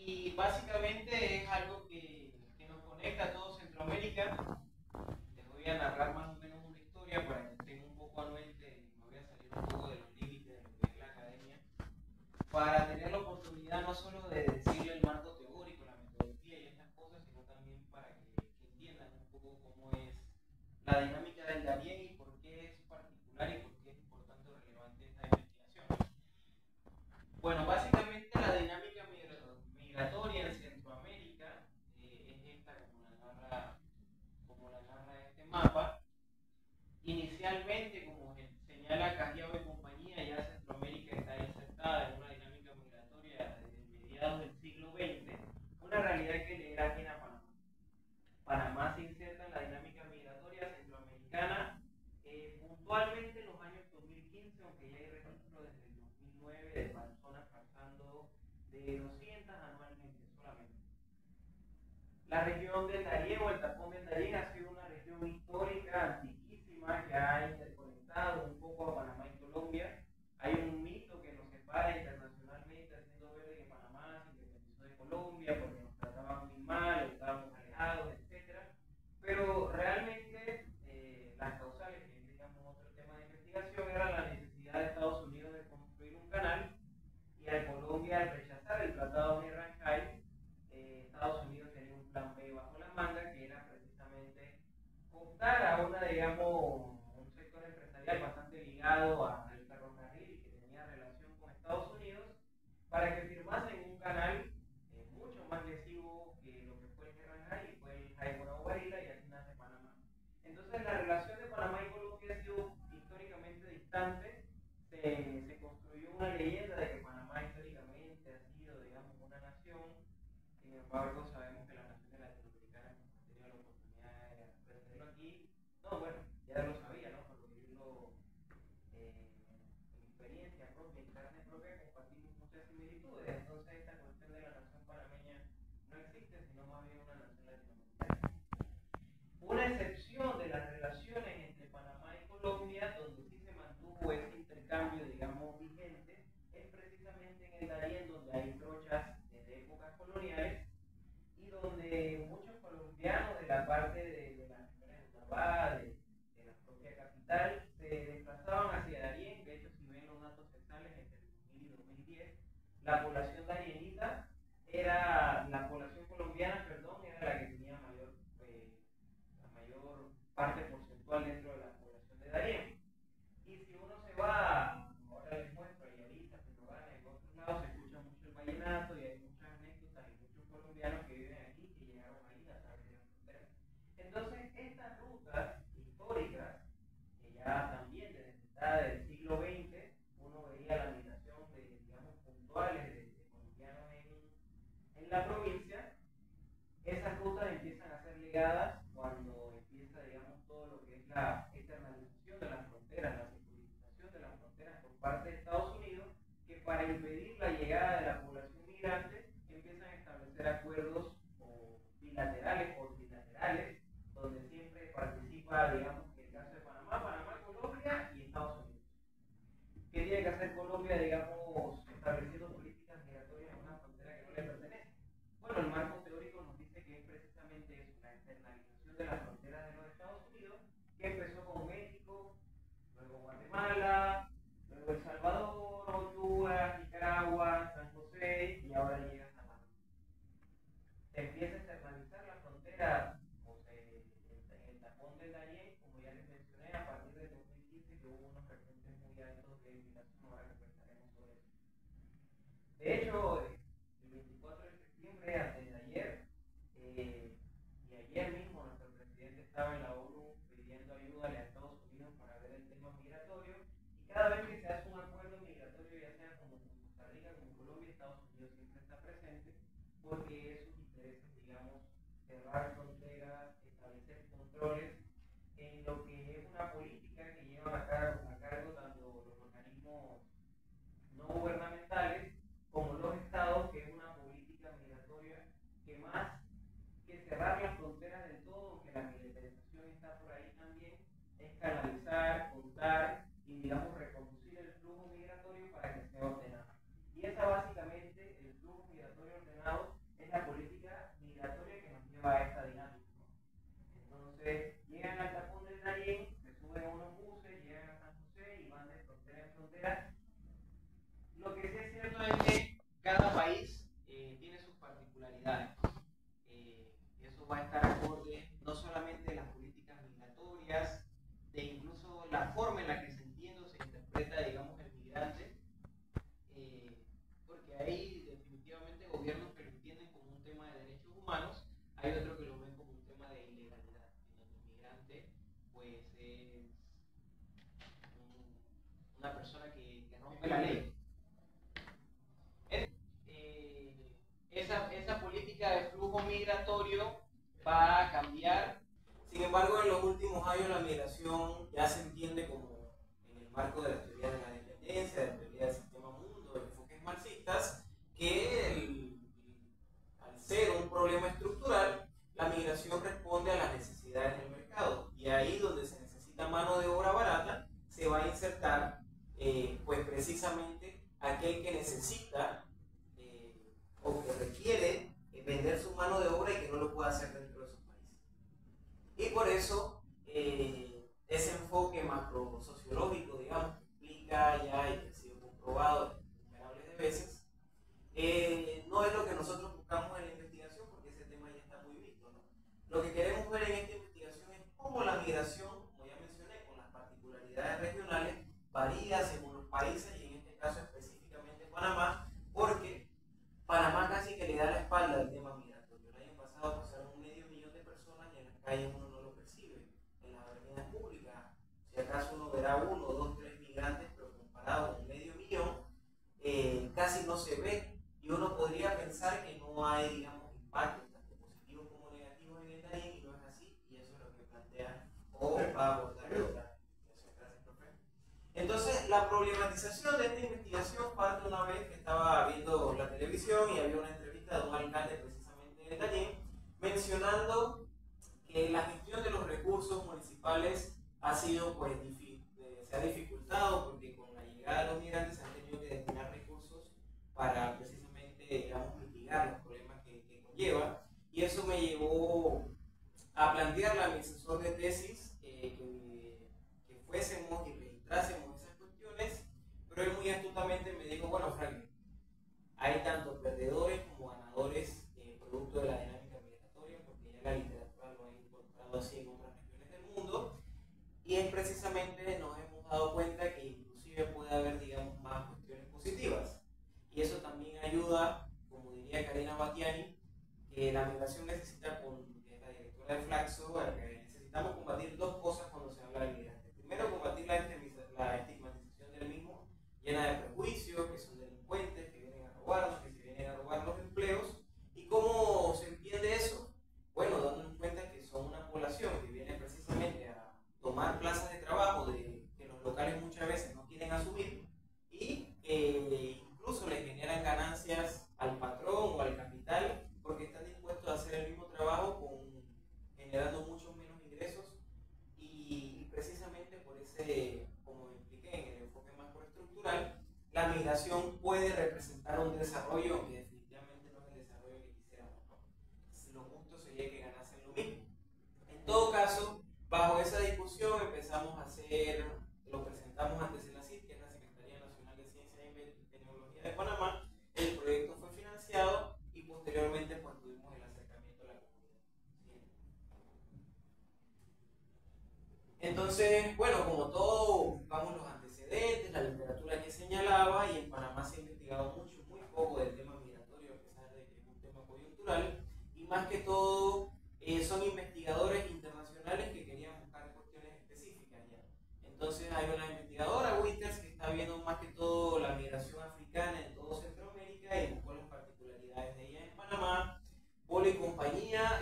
y básicamente es algo que nos conecta a todo Centroamérica. Les voy a narrar más o menos una historia para que estén un poco anuentes y me voy a salir un poco de los límites de lo que es la academia, para tener la oportunidad no solo de decirle el marco teórico, la metodología y estas cosas, sino también para que entiendan un poco cómo es la dinámica del Darién y por qué es particular y por qué es importante o relevante esta investigación. Bueno, básicamente la dinámica migratoria en Centroamérica es esta como la narra este mapa. Inicialmente, como señala Cajiao y compañía, ya Centroamérica está insertada en una dinámica migratoria desde mediados del siglo XX, una realidad que le era ajena a Panamá. Panamá se inserta en la dinámica migratoria centroamericana puntualmente en los años 2015, aunque ya hay registro desde el 2009 de personas pasando de 200 anualmente solamente. La región del Darién o el tapón del Darién ha sido una región histórica, antiquísima, que ha interconectado un poco a Panamá y Colombia. Hay un mito que nos separa internacionalmente, haciendo ver que Panamá se independizó de Colombia porque nos trataban muy mal, estábamos alejados, etcétera. Pero realmente las causales, que es digamos otro tema de investigación, era la necesidad de Estados Unidos de construir un canal y a Colombia al rechazar el Tratado de Rancay, Estados Unidos tenía un plan B bajo la manga que era precisamente optar a una, digamos, un sector empresarial bastante ligado al ferrocarril y que tenía relación con Estados Unidos para que firmasen un canal mucho más lesivo que lo que fue el Rancay y fue el Jaimona-Guarila y así nace Panamá. Entonces la relación de Panamá y Colombia ha sido históricamente distante. Se construyó una leyenda de que Panamá históricamente ha sido, digamos, una nación. Sin embargo, sabemos que las naciones latinoamericanas no han tenido la oportunidad de aprenderlo aquí. No, bueno, ya lo sabía, ¿no? Por vivirlo en experiencia propia, en carne propia, compartimos muchas similitudes. Entonces, esta cuestión de la nación panameña no existe, sino más bien una nación latinoamericana. Una excepción de las relaciones entre Panamá y Colombia, donde sí se mantuvo ese intercambio, digamos, vigente, es precisamente en el Darién, donde hay trochas de épocas coloniales y donde muchos colombianos de la parte de las regiones de Urabá, de la propia capital, se desplazaban hacia Darién. De hecho, si ven los datos sexuales entre el 2000 y 2010, la población darienita era, la población colombiana, perdón, era la que tenía la mayor parte porcentual dentro de la población de Darién. Y si uno se va, ahora les muestro, a Yavisa, Penogana, en otros lados se escucha mucho el vallenato y hay muchas anécdotas y muchos colombianos que viven aquí que llegaron ahí a través de la frontera. Entonces, estas rutas históricas, que ya también desde mitad del siglo XX, uno veía la migración de, digamos, puntuales de colombianos en la provincia. Esas rutas empiezan a ser ligadas cuando empieza, digamos, todo lo que es la externalización de las fronteras, la securitización de las fronteras por parte de Estados Unidos, que para impedir la llegada de la población migrante empiezan a establecer acuerdos o bilaterales o trilaterales, donde siempre participa, digamos, en el caso de Panamá, Panamá, Colombia y Estados Unidos. ¿Qué tiene que hacer Colombia, digamos, estableciendo políticas migratorias en una frontera que no le pertenece? Bueno, el marco teórico nos dice que es precisamente eso, la externalización de las fronteras de los Estados Unidos, que empezó con México, luego Guatemala, luego El Salvador, Honduras, Nicaragua, San José y ahora llega hasta Panamá. Se empieza a externalizar la frontera, o sea, en el tapón del Darién, como ya les mencioné, a partir del 2015 que hubo unos repuntes muy altos de migración, ahora conversaremos sobre eso. De hecho, el 24 de septiembre, antes de ayer, y ayer mismo nuestro presidente estaba en la ONU pidiendo ayuda a Estados Unidos para ver el tema migratorio, y cada vez que se hace un acuerdo migratorio, ya sea como con Costa Rica, como Colombia, Estados Unidos siempre está presente, porque es sus intereses, digamos, cerrar fronteras, establecer controles en lo que es una política que llevan a cargo tanto los organismos no gubernamentales como los estados, que es una política migratoria que más que cerrar las fronteras del todo, aunque la militarización está por ahí también, es canalizar, contar y, digamos, reconducir el flujo migratorio para que sea ordenado. Y esa básicamente, el flujo migratorio ordenado, etcétera. Lo que sí es cierto es que cada país tiene sus particularidades. Eso va a estar acorde no solamente de las políticas migratorias, de incluso la forma en la que se entiende o se interpreta, digamos, el migrante, porque hay definitivamente gobiernos que lo entienden como un tema de derechos humanos, hay otros que lo ven como un tema de ilegalidad, en donde el migrante pues es una persona que rompe la ley. Esa política de flujo migratorio va a cambiar. Sin embargo, en los últimos años la migración ya se entiende como en el marco de la teoría de la dependencia, de la teoría del sistema mundo, de enfoques marxistas, que al ser un problema estructural, la migración responde a las necesidades del mercado. Y ahí donde se necesita mano de obra barata, se va a insertar pues precisamente aquel que necesita o que requiere vender su mano de obra y que no lo puede hacer dentro de su país. Y por eso ese enfoque macro sociológico, digamos, que explica ya y que ha sido comprobado innumerables veces, no es lo que nosotros buscamos en la investigación, porque ese tema ya está muy visto, ¿no? Lo que queremos ver en esta investigación es cómo la migración, como ya mencioné, con las particularidades regionales, varía según los países y en este caso específicamente Panamá, porque Panamá casi que le da la espalda al tema migratorio. El año pasado pasaron 500.000 de personas y en las calles uno no lo percibe, en las avenidas públicas. Si acaso uno verá 1, 2, 3 migrantes, pero comparado con 500.000, casi no se ve. Y uno podría pensar que no hay, digamos, impactos tanto positivos como negativos en el Darién, y no es así, y eso es lo que plantea o va a abordar la otra. Gracias, profe. Entonces, la problematización de esta investigación parte una vez que estaba viendo la televisión y había una entrevista de un alcalde precisamente de Darién mencionando que la gestión de los recursos municipales ha sido, pues, se ha dificultado porque con la llegada de los migrantes se han tenido que destinar recursos para precisamente, digamos, mitigar los problemas que conlleva. Y eso me llevó a plantearle a mi asesor de tesis que fuésemos y registrásemos esas cuestiones, pero él muy astutamente me dijo, bueno, Frank, hay tanto perdedores como ganadores producto de la dinámica migratoria, porque ya la literatura lo ha incorporado así en otras regiones del mundo, y es precisamente nos hemos dado cuenta que inclusive puede haber, digamos, más cuestiones positivas. Y eso también ayuda, como diría Karina Batiani, que la migración necesita, que es la directora de Flaxo, que necesitamos combatir dos cosas cuando se habla de migrantes. Primero, combatir la estigmatización del mismo, llena de prejuicios, que son delincuentes, que vienen a robarnos, que se vienen a robar los empleos. ¿Y cómo se entiende eso? Bueno, dándonos cuenta que son una población que viene precisamente a tomar plazas de trabajo que los locales muchas veces no quieren asumir y incluso les generan ganancias al patrón o al capital porque están dispuestos a hacer el mismo trabajo generando muchos menos ingresos y precisamente por ese, como expliqué en el enfoque macroestructural, la migración puede representar un desarrollo que definitivamente no es el desarrollo que quisiéramos, ¿no? Lo justo sería que ganasen lo mismo. En todo caso, bajo esa discusión empezamos a hacer, lo presentamos ante SENACID, que es la Secretaría Nacional de Ciencia y Tecnología de Panamá. El proyecto fue financiado y posteriormente pues tuvimos el acercamiento a la comunidad. ¿Sí? Entonces, bueno, como todo, buscamos los antecedentes, la literatura que señalaba, y en Panamá se ha investigado mucho, muy poco del tema migratorio, a pesar de que es un tema coyuntural, y más que todo son investigadores internacionales que querían buscar cuestiones específicas ya. Entonces hay una investigadora, Winters, que está viendo más que todo la migración africana en todo Centroamérica y buscó las particularidades de ella en Panamá. Polo y compañía,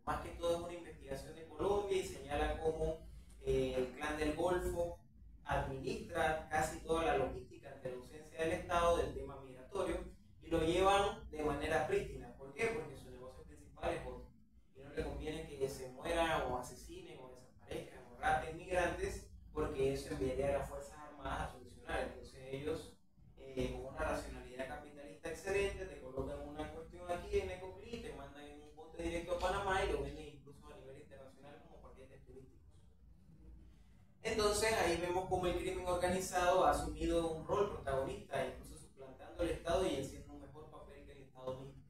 más que todo es una investigación de Colombia y señala cómo el Clan del Golfo administra casi toda la logística ante la ausencia del Estado del tema migratorio y lo llevan de manera prístina. ¿Por qué? Porque su negocio principal es otro y no le conviene que se mueran o asesinen o desaparezcan o raten migrantes porque eso enviaría a las Fuerzas Armadas a solucionar. Entonces ellos organizado ha asumido un rol protagonista, incluso suplantando el Estado y haciendo un mejor papel que el Estado mismo.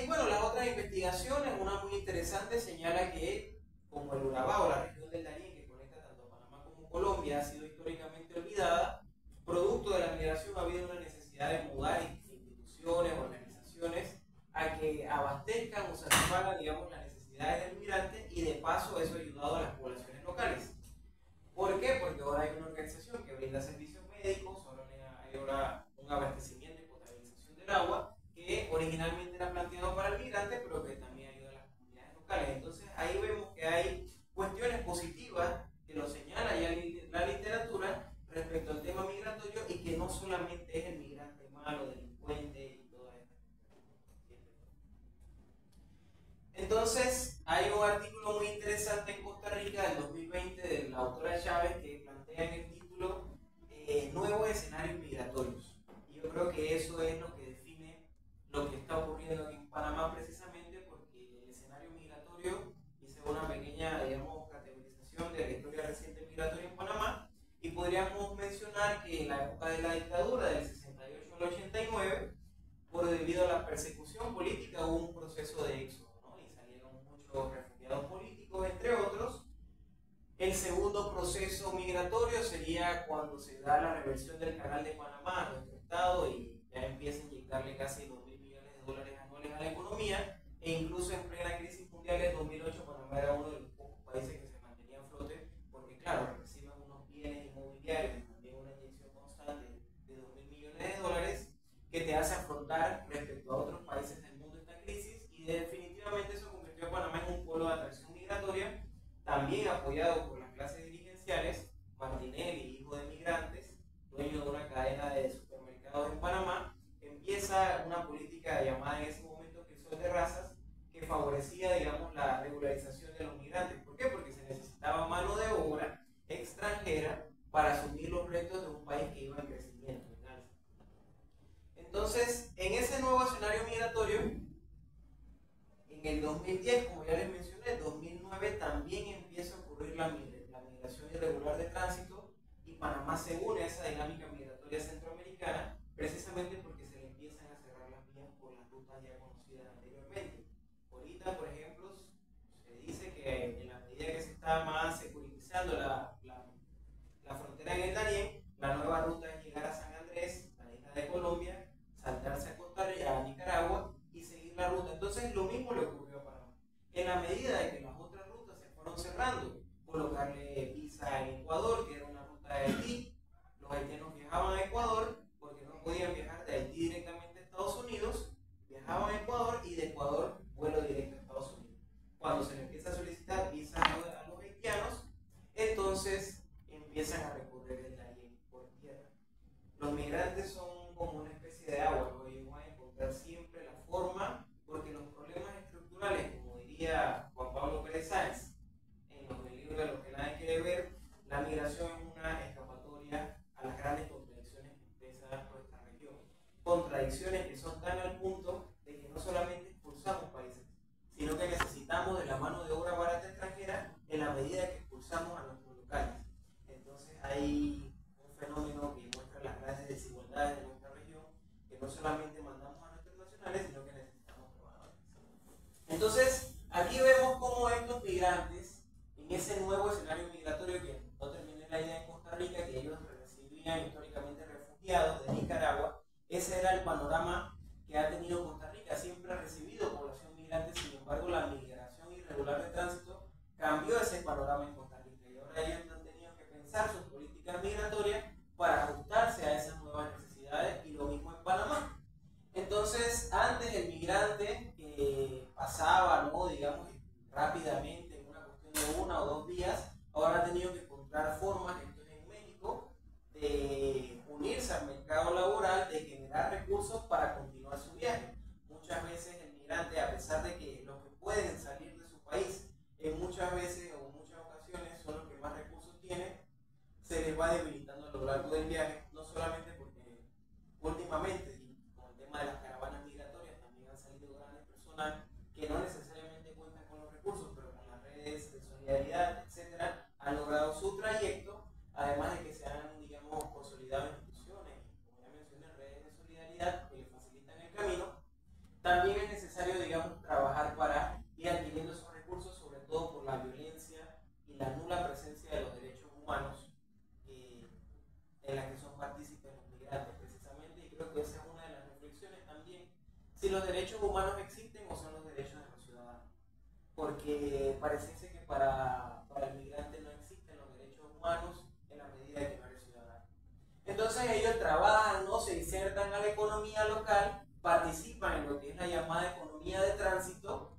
Bueno, las otras investigaciones, una muy interesante, señala que como el Urabá o la región del Darién, que conecta tanto a Panamá como Colombia, ha sido históricamente olvidada, producto de la migración ha habido una necesidad de mudar instituciones, organizaciones, a que abastezcan o satisfagan, digamos, las necesidades del migrante, y de paso eso ha ayudado a las poblaciones locales. ¿Por qué? Porque ahora hay una organización que brinda servicios médicos, ahora hay ahora un abastecimiento y potabilización del agua, que originalmente era planteado para el migrante, pero que también ayuda a las comunidades locales. Entonces ahí vemos que hay cuestiones positivas que lo señala ya la literatura respecto al tema migratorio, y que no solamente es el migrante malo, delincuente y toda esta. Entonces hay un artículo muy interesante en Costa Rica del 2020 de la autora Chávez, que plantea en el título Nuevos escenarios migratorios. Y yo creo que eso es lo que define lo que está ocurriendo aquí en Panamá, precisamente porque el escenario migratorio, hice una pequeña, digamos, categorización de la historia reciente migratoria en Panamá, y podríamos mencionar que en la época de la dictadura, del 68 al 89, debido a la persecución política, hubo un proceso de éxodo, ¿no? Y salieron muchos refugiados políticos, entre otros. El segundo proceso migratorio sería cuando se da la reversión del Canal de Panamá a nuestro estado, y ya empieza a inyectarle casi 2.000 millones de dólares anuales a la economía, e incluso en plena crisis mundial en 2008 Panamá era uno de los pocos países que se mantenía a flote, porque claro, reciben unos bienes inmobiliarios y también una inyección constante de 2.000 millones de dólares, que te hace afrontar respecto a otros países del mundo esta crisis, y definitivamente eso convirtió a Panamá en un polo de atracción migratoria, también apoyado por las clases dirigenciales. Martinelli, hijo de migrantes, dueño de una cadena de supermercados en Panamá, empieza una política llamada en ese momento crisol de razas, que favorecía, digamos, la regularización de los migrantes. ¿Por qué? Porque se necesitaba mano de obra extranjera para asumir los retos de un país que iba en crecimiento, en alza. Entonces, en ese nuevo escenario migratorio, en el 2010, como ya les mencioné, en 2009 también empieza a ocurrir la migración irregular de tránsito, y Panamá se une a esa dinámica migratoria centroamericana, precisamente porque se le empiezan a cerrar las vías por las rutas ya conocidas anteriormente. Ahorita, por ejemplo, se dice que en la medida que se está más securitizando la frontera en el Darién, la nueva ruta es llegar a San Andrés, la isla de Colombia, saltarse a Costa Rica, a Nicaragua, y seguir la ruta. Entonces lo mismo le ocurrió a Panamá. En la medida de que las otras rutas se fueron cerrando, colocarle visa en Ecuador, que era una ruta de Haití, los haitianos viajaban a Ecuador porque no podían viajar de Haití directamente a Estados Unidos, viajaban a Ecuador, y de Ecuador vuelo directo a Estados Unidos. Cuando se le empieza a solicitar visa a los haitianos, entonces empiezan a recorrer el Darién por tierra. Los migrantes son como una especie de agua, ¿no? Ellos van a encontrar siempre la forma, porque los problemas estructurales, como diría Juan Pablo Pérez Sáenz en el libro de Lo que nadie quiere ver, la migración es una escapatoria a las grandes contradicciones que expresa nuestra región. Contradicciones que son tan al punto de que no solamente expulsamos países, sino que necesitamos de la mano de obra barata extranjera en la medida que expulsamos a nuestros locales. Entonces hay un fenómeno que muestra las grandes desigualdades de nuestra región, que no solamente mandamos a nuestros nacionales, sino que necesitamos trabajadores. Entonces, aquí vemos cómo estos migrantes, en ese nuevo escenario migratorio, que no terminé la idea en Costa Rica, que ellos recibían históricamente refugiados de Nicaragua, ese era el panorama que ha tenido Costa Rica. Siempre ha recibido población migrante, sin embargo, la migración irregular de tránsito cambió ese panorama en Costa Rica, y ahora ellos han tenido que pensar sus políticas migratorias para ajustarse a esas nuevas necesidades, y lo mismo en Panamá. Entonces, antes el migrante pasaba, ¿no?, digamos, rápidamente, en una cuestión de 1 o 2 días, ahora ha tenido que encontrar formas, esto es en México, de unirse al mercado laboral, de generar recursos para continuar su viaje. Muchas veces el migrante, a pesar de que los que pueden salir de su país, muchas veces o en muchas ocasiones son los que más recursos tienen, se les va debilitando a lo largo del viaje, no solamente porque últimamente, con el tema de las caravanas migratorias, también han salido grandes personas que no necesariamente cuentan con los recursos, pero con las redes de solidaridad, etcétera, han logrado su trayecto, además de si los derechos humanos existen o son los derechos de los ciudadanos. Porque parece que para el migrante no existen los derechos humanos en la medida de que no eres ciudadano. Entonces ellos trabajan, ¿no? Se insertan a la economía local, participan en lo que es la llamada economía de tránsito